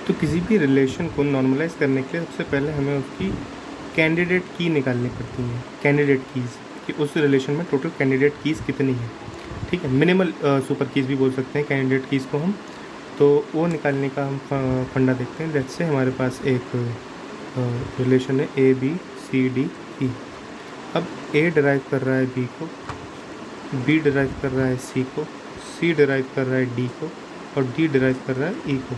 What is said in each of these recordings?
तो किसी भी रिलेशन को नॉर्मलाइज करने के लिए सबसे पहले हमें उसकी कैंडिडेट की निकालनी पड़ती है, कैंडिडेट कीज़, कि उस रिलेशन में टोटल कैंडिडेट कीज़ कितनी है। ठीक है, मिनिमल सुपर कीज़ भी बोल सकते हैं कैंडिडेट कीज़ को हम। तो वो निकालने का हम फंडा देखते हैं। जैसे हमारे पास एक रिलेशन है ए बी सी डी ई। अब ए डिराइव कर रहा है बी को, बी डिराइव कर रहा है सी को, सी डिराइव कर रहा है डी को और डी डिराइव कर रहा है ई को।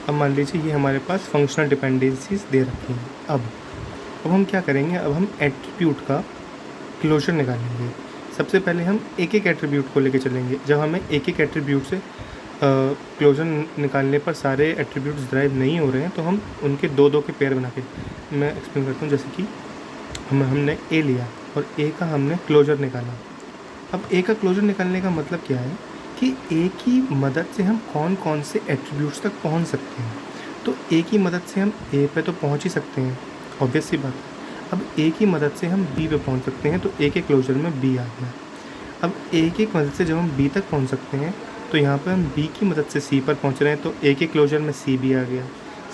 अब मान लीजिए ये हमारे पास फंक्शनल डिपेंडेंसीज दे रखी हैं। अब हम क्या करेंगे, अब हम एट्रीब्यूट का क्लोजर निकालेंगे। सबसे पहले हम एक एक एट्रीब्यूट को लेके चलेंगे। जब हमें एक एक एट्रीब्यूट से क्लोजर निकालने पर सारे एट्रीब्यूट्स ड्राइव नहीं हो रहे हैं तो हम उनके दो दो के पेयर बना के मैं एक्सप्लेन करता हूँ। जैसे कि हमने ए लिया और ए का हमने क्लोजर निकाला। अब ए का क्लोजर निकालने का मतलब क्या है कि ए की मदद से हम कौन कौन से एट्रीब्यूट्स तक पहुंच सकते हैं। तो ए की मदद से हम ए पे तो पहुंच ही सकते हैं, ऑब्वियस सी बात है। अब ए की मदद से हम बी पे पहुंच सकते हैं, तो ए के क्लोजर में बी आ गया। अब ए की मदद से जब हम बी तक पहुंच सकते हैं तो यहाँ पर हम बी की मदद से सी पर पहुंच रहे हैं, तो ए के क्लोजर में सी भी आ गया।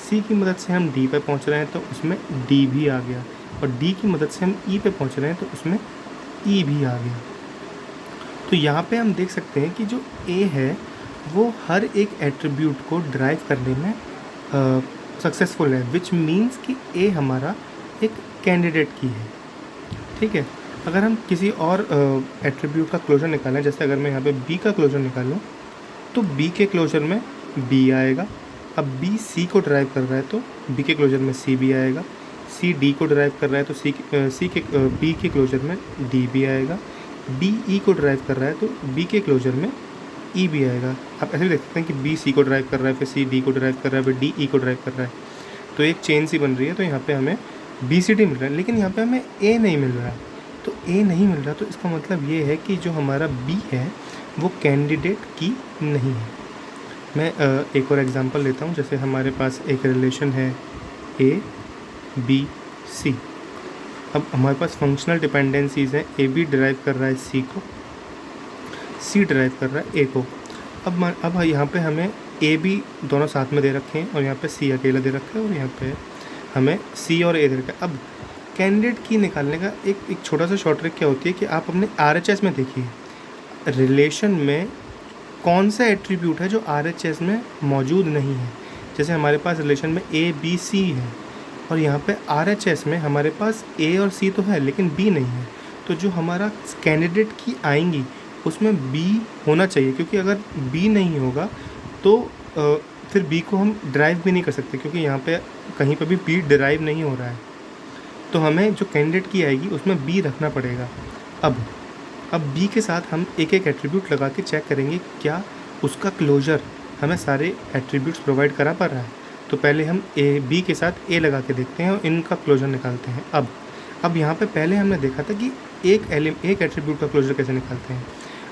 सी की मदद से हम डी पर पहुंच रहे हैं तो उसमें डी भी आ गया, और डी की मदद से हम ई पे पहुंच रहे हैं तो उसमें ई भी आ गया। तो यहाँ पे हम देख सकते हैं कि जो ए है वो हर एक एट्रीब्यूट को ड्राइव करने में सक्सेसफुल है, विच मीन्स कि ए हमारा एक कैंडिडेट की है। ठीक है, अगर हम किसी और एट्रीब्यूट का क्लोजर निकालें, जैसे अगर मैं यहाँ पे बी का क्लोजर निकालूँ तो बी के क्लोजर में बी आएगा। अब बी सी को ड्राइव कर रहा है तो बी के क्लोजर में सी भी आएगा। सी डी को ड्राइव कर रहा है तो बी के क्लोजर में डी भी आएगा। डी ई को ड्राइव कर रहा है तो बी के क्लोजर में ई भी आएगा। आप ऐसे भी देख सकते हैं कि बी सी को ड्राइव कर रहा है, फिर सी डी को ड्राइव कर रहा है, फिर डी ई को ड्राइव कर रहा है, तो एक चेन सी बन रही है। तो यहाँ पे हमें बी सी डी मिल रहा है, लेकिन यहाँ पे हमें ए नहीं मिल रहा है। तो ए नहीं मिल रहा तो इसका मतलब ये है कि जो हमारा बी है वो कैंडिडेट की नहीं है। मैं एक और एग्जांपल लेता हूँ। जैसे हमारे पास एक रिलेशन है ए बी सी। अब हमारे पास फंक्शनल डिपेंडेंसीज़ हैं। ए बी ड्राइव कर रहा है सी को, सी ड्राइव कर रहा है ए को। अब यहाँ पे हमें ए बी दोनों साथ में दे रखे हैं और यहाँ पे सी अकेला दे रखा है और यहाँ पे हमें सी और ए दे रखा है। अब कैंडिडेट की निकालने का एक छोटा सा शॉर्ट ट्रिक क्या होती है कि आप अपने RHS में देखिए रिलेशन में कौन सा एट्रीब्यूट है जो RHS में मौजूद नहीं है। जैसे हमारे पास रिलेशन में ए बी सी है और यहाँ पे RHS में हमारे पास ए और सी तो है लेकिन बी नहीं है। तो जो हमारा कैंडिडेट की आएंगी उसमें बी होना चाहिए, क्योंकि अगर बी नहीं होगा तो फिर बी को हम ड्राइव भी नहीं कर सकते, क्योंकि यहाँ पे कहीं पर भी बी ड्राइव नहीं हो रहा है। तो हमें जो कैंडिडेट की आएगी उसमें बी रखना पड़ेगा। अब बी के साथ हम एक एक एट्रीब्यूट लगा के चेक करेंगे क्या उसका क्लोजर हमें सारे एट्रीब्यूट्स प्रोवाइड करा पा रहा है। तो पहले हम बी के साथ ए लगा के देखते हैं और इनका क्लोजर निकालते हैं। अब यहाँ पे पहले हमने देखा था कि एक एट्रीब्यूट का क्लोजर कैसे निकालते हैं।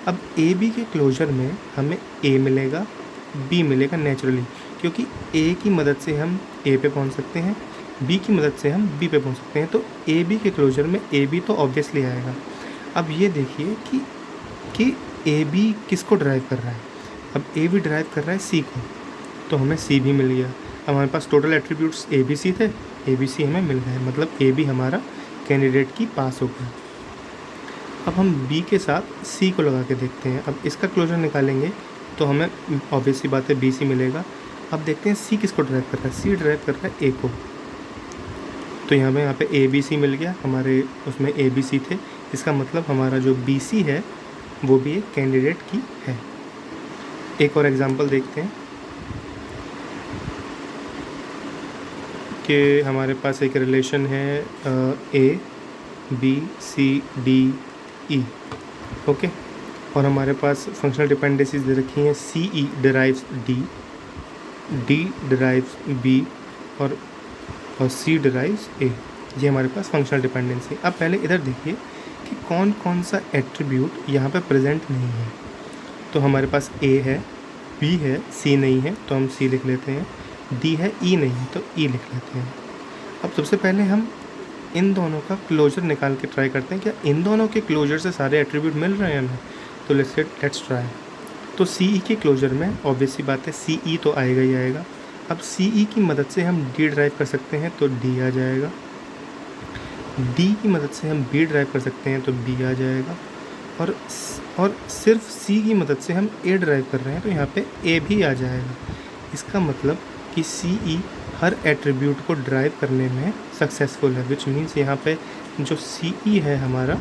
अब ए बी के क्लोजर में हमें ए मिलेगा, बी मिलेगा नेचुरली, क्योंकि ए की मदद से हम ए पे पहुँच सकते हैं, बी की मदद से हम बी पे पहुंच सकते हैं। तो ए बी के क्लोजर में ए बी तो ऑब्वियसली आएगा। अब ये देखिए कि ए बी किसको ड्राइव कर रहा है। अब ए बी ड्राइव कर रहा है सी को, तो हमें सी भी मिल गया। अब हमारे पास total attributes A B C थे, ए बी सी हमें मिल गए, मतलब ए बी हमारा कैंडिडेट की पास हो गया। अब हम बी के साथ सी को लगा के देखते हैं। अब इसका क्लोजर निकालेंगे तो हमें ऑब्वियसली बात है बी सी मिलेगा। अब देखते हैं सी किसको ड्राइव कर रहा है। सी ड्राइव कर रहा है ए को, तो यहाँ पे ए बी सी मिल गया, हमारे उसमें ए बी सी थे। इसका मतलब हमारा जो बी सी है वो भी एक कैंडिडेट की है। एक और एग्जांपल देखते हैं कि हमारे पास एक रिलेशन है A B C D E, okay, और हमारे पास फंक्शनल डिपेंडेंसीज दे रखी हैं। C E derives D, D derives B और सी डिराइव्स ए। ये हमारे पास फंक्शनल डिपेंडेंसी। अब पहले इधर देखिए कि कौन कौन सा एट्रीब्यूट यहाँ पे प्रेजेंट नहीं है। तो हमारे पास ए है, बी है, सी नहीं है तो हम सी लिख लेते हैं, डी है, ई नहीं है तो ई लिख लेते हैं। अब सबसे पहले हम इन दोनों का क्लोजर निकाल के ट्राई करते हैं, क्या इन दोनों के क्लोजर से सारे एट्रीब्यूट मिल रहे हैं हमें। तो लेट्स ट्राई। तो सी ई के क्लोजर में ऑब्वियसली बात है सी ई तो आएगा ही आएगा। अब सी ई की मदद से हम डी ड्राइव कर सकते हैं तो डी आ जाएगा, डी की मदद से हम बी ड्राइव कर सकते हैं तो बी आ जाएगा, और सिर्फ सी की मदद से हम ए ड्राइव कर रहे हैं तो यहाँ पे ए भी आ जाएगा। इसका मतलब कि सी ई हर एट्रीब्यूट को ड्राइव करने में सक्सेसफुल है, विच मीन्स यहाँ पे जो सी ई है हमारा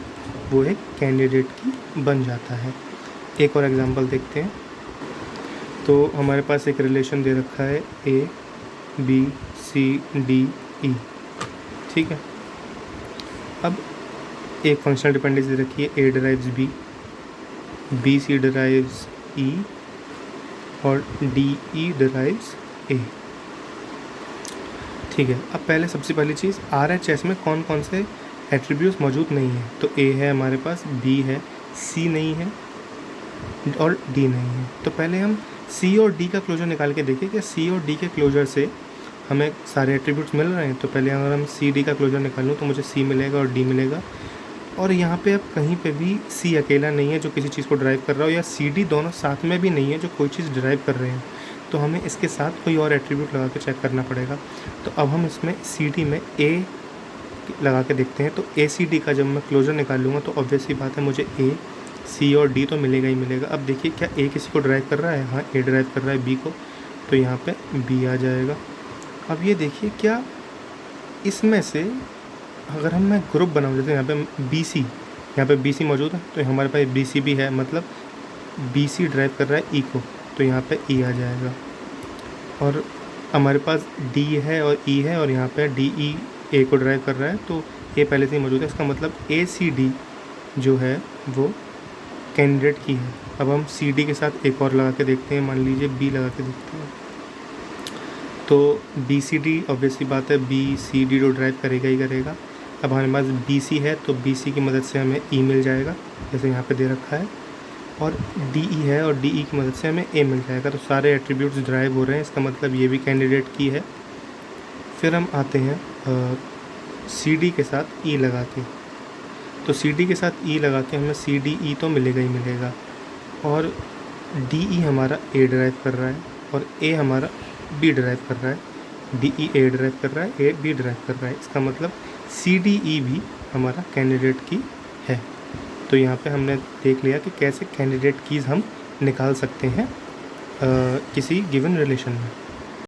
वो एक कैंडिडेट की बन जाता है। एक और एग्जांपल देखते हैं। तो हमारे पास एक रिलेशन दे रखा है ए बी सी डी ई, ठीक है। अब एक फंक्शनल डिपेंडेंसी रखी है, ए डिराइव्स बी सी डिराइव्स ई और डी ई डिराइव्स ए, ठीक है। अब पहले सबसे पहली चीज़ RHS में कौन कौन से एट्रीब्यूट्स मौजूद नहीं है, तो ए है हमारे पास, बी है, सी नहीं है और डी नहीं है। तो पहले हम सी और डी का क्लोजर निकाल के देखें कि सी और डी के क्लोजर से हमें सारे एट्रीब्यूट्स मिल रहे हैं। तो पहले अगर हम सी डी का क्लोजर निकालूँ तो मुझे सी मिलेगा और डी मिलेगा, और यहाँ पे अब कहीं पे भी सी अकेला नहीं है जो किसी चीज़ को ड्राइव कर रहा हो, या सी डी दोनों साथ में भी नहीं है जो कोई चीज़ ड्राइव कर रहे हैं। तो हमें इसके साथ कोई और एट्रीब्यूट लगा के चेक करना पड़ेगा। तो अब हम इसमें सी डी में ए लगा के देखते हैं। तो ए सी डी का जब मैं क्लोजर निकालूंगा तो ऑब्वियस सी बात है मुझे ए सी और डी तो मिलेगा ही मिलेगा। अब देखिए क्या ए किसी को ड्राइव कर रहा है, हाँ ए ड्राइव कर रहा है बी को, तो यहाँ पे बी आ जाएगा। अब ये देखिए क्या इसमें से अगर हम मैं ग्रुप बनाऊँ, जैसे यहाँ पे बी सी, यहाँ पे बी सी मौजूद है तो हमारे पास बी सी भी है, मतलब बी सी ड्राइव कर रहा है ई को, तो यहाँ पे ई आ जाएगा। और हमारे पास डी है और ई है और यहाँ पे डी ई ए को ड्राइव कर रहा है, तो ए पहले से ही मौजूद है। इसका मतलब ए सी डी जो है वो कैंडिडेट की है। अब हम सी डी के साथ एक और लगा के देखते हैं, मान लीजिए बी लगा के देखते हैं। तो बी सी डी ऑब्वियस सी बात है बी सी डी तो ड्राइव करेगा ही करेगा। अब हमारे पास बी सी है तो बी सी की मदद से हमें ई मिल जाएगा, जैसे यहाँ पे दे रखा है, और डी ई है और डी ई की मदद से हमें ए मिल जाएगा। तो सारे एट्रीब्यूट्स ड्राइव हो रहे हैं, इसका मतलब ये भी कैंडिडेट की है। फिर हम आते हैं सी डी के साथ ई लगा के। तो सी डी के साथ ई लगा के हमें सी डी ई तो मिलेगा ही मिलेगा, और डी ई हमारा ए ड्राइव कर रहा है और ए हमारा बी ड्राइव कर रहा है, डी ई ए ड्राइव कर रहा है, ए बी ड्राइव कर रहा है। इसका मतलब सी डी ई भी हमारा कैंडिडेट की है। तो यहाँ पे हमने देख लिया कि कैसे कैंडिडेट कीज़ हम निकाल सकते हैं किसी गिवन रिलेशन में।